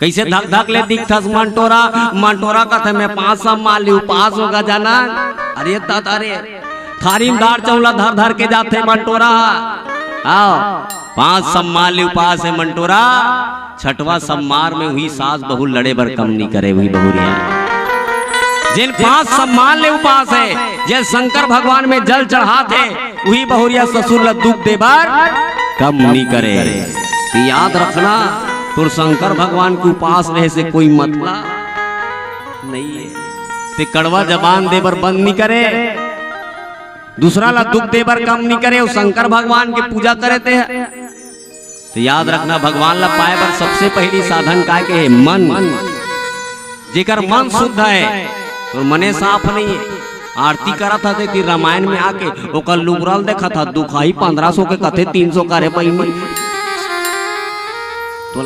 कैसे धक धक ले दिखथस मंटोरा मंटोरा कथे मैं 5 सम्मान ली उपास होगा जाना। अरे तारे थारी में दार चौला धर धर के जाते मंटोरा। आओ 5 सम्मान ली उपास है मंटोरा। छठवा सम्मार में हुई सास बहू लड़े बर कम नहीं करे हुई बहुरिया। जिन 5 सम्मान ले उपास है जिन शंकर भगवान में जल चढ़ाते वही बहुरिया ससुर ला दुख दे बार कम नहीं करे। तो याद रखना तो शंकर भगवान के उपास रहे से कोई मतलब नहीं है। ते कड़वा जबान दे बर बंद नहीं करे, दूसरा ला दुख दे बर कम नहीं करे, वो शंकर भगवान के पूजा करे थे। तो याद रखना भगवान ला पाए बर सबसे पहली साधन का के है मन। जेकर मन शुद्ध है तो मने साफ नहीं है। आरती करा था रामायण में आके ओकर लुगरल देखा था दुखाई 1500 के कथे 300 करे पैनी।